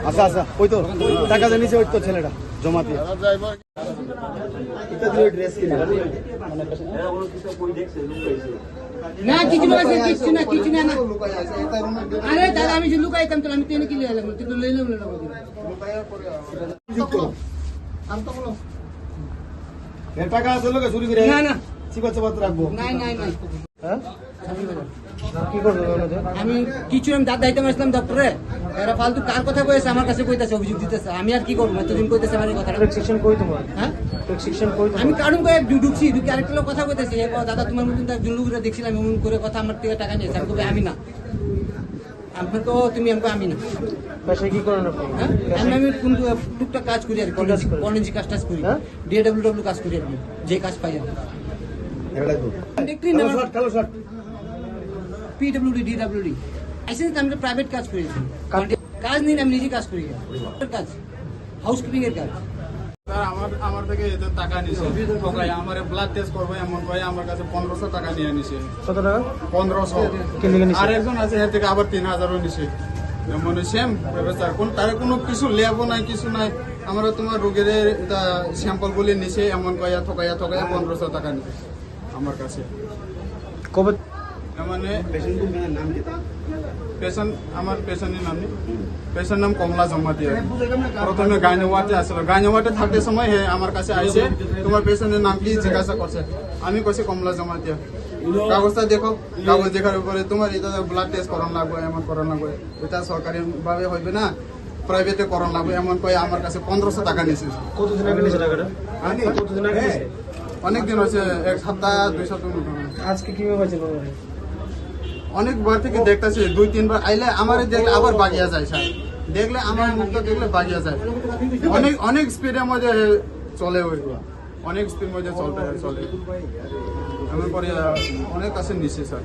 আচ্ছা আচ্ছা ওই তো টাকা জানিয়েছে ওই তো ছেলেটা জমা দিয়ে না কিছু না কিছু না কিছু না আরে দাদা আমি যে লুকাইতাম তো আমি তেনে কি লিয়ে তুই তো লইলাম না টাকা আছে লোকে চুরি করে না না চিপাত চাপাত রাখবো নাই নাই নাই হ্যাঁ কি করবো আমি কিছু আমি দাদা দিতে আসলাম দপ্তরে এরা ফালতু কার কথা কইছে আমার কাছে কইতাছে অভিযোগ দিতেছে আমি আর কি করবো এতদিন কইতেছে আমার এই কথাটা প্রেসক্রিপশন কই তোমার হ্যাঁ প্রেসক্রিপশন কই আমি কারণ কয়ে ঢুকছি ঢুকে আরেকটা লোক কথা কইতেছে দাদা তোমার মতন একজন লোক দেখছিলাম এমন করে কথা আমার থেকে টাকা নিয়েছে আমি কই আমি না আমি তো তুমি আমাকে আমি না পয়সা কি করেন আপনি হ্যাঁ আমি কোন টুকটাক কাজ করি আর কলেজ কাজ টাজ করি ডিডব্লিউডব্লিউ কাজ করি আর যে কাজ পাই আর দেখলি না কালো শার্ট পিডব্লিউডি ডিডব্লিউডি ऐसे আমি প্রাইভেট কাজ করেছি কাজ নেই আমি নিজে কাজ করি কাজ হাউসকিপিং এর কাজ স্যার আমার থেকে এদের টাকা নিছে ঠকাই আমার ব্লাড টেস্ট করবো এমন কয়ে আমার কাছে 1500 টাকা নিয়ে নিছে কত টাকা 1500 আর একজন আছে এর থেকে আবার 3000ও নিছে মানে সেম ব্যবস্থা কোন তার কোনো কিছু লেবো নাই কিছু নাই আমরা তোমার রোগীর স্যাম্পল গুলি নিছে এমন কয়া ঠকাইয়া 1500 টাকা নিছে আমার কাছে কবে মানে পেশেন্ট আমার পেশেন্টের নাম পেশেন্ট নাম কমলা জমাতিয়া প্রথমে গাইনওয়াতে আসলো গাইনওয়াতে থাকতে সময় হে আমার কাছে আইছে তোমার পেশেন্টের নাম কি জিজ্ঞাসা করছে আমি কইছি কমলা জমাতিয়া কাগজটা দেখো কাগজ দেখার উপরে তোমার এটা ব্লাড টেস্ট করান লাগবে এমন করান লাগবে এটা সরকারি ভাবে হইবে না প্রাইভেটে করান লাগবে এমন কয়ে আমার কাছে 1500 টাকা নিয়েছে কতদিন আগে নিয়েছে টাকাটা কতদিন আগে অনেকদিন হয়েছে এক সপ্তাহ 2 সপ্তাহ আজকে কিভাবে পাইছে বাবা অনেকবার থেকে দেখতেছি 2-3 বার আইলে আমার দেখলে আবার বাগিয়া যায় স্যার দেখলে আমার মুখটা দেখলে বাগিয়া যায় অনেক স্পিডের মধ্যে চলে ওইগুলো অনেক স্পিড মধ্যে চলে এমন করে অনেক কাছে নিচ্ছে স্যার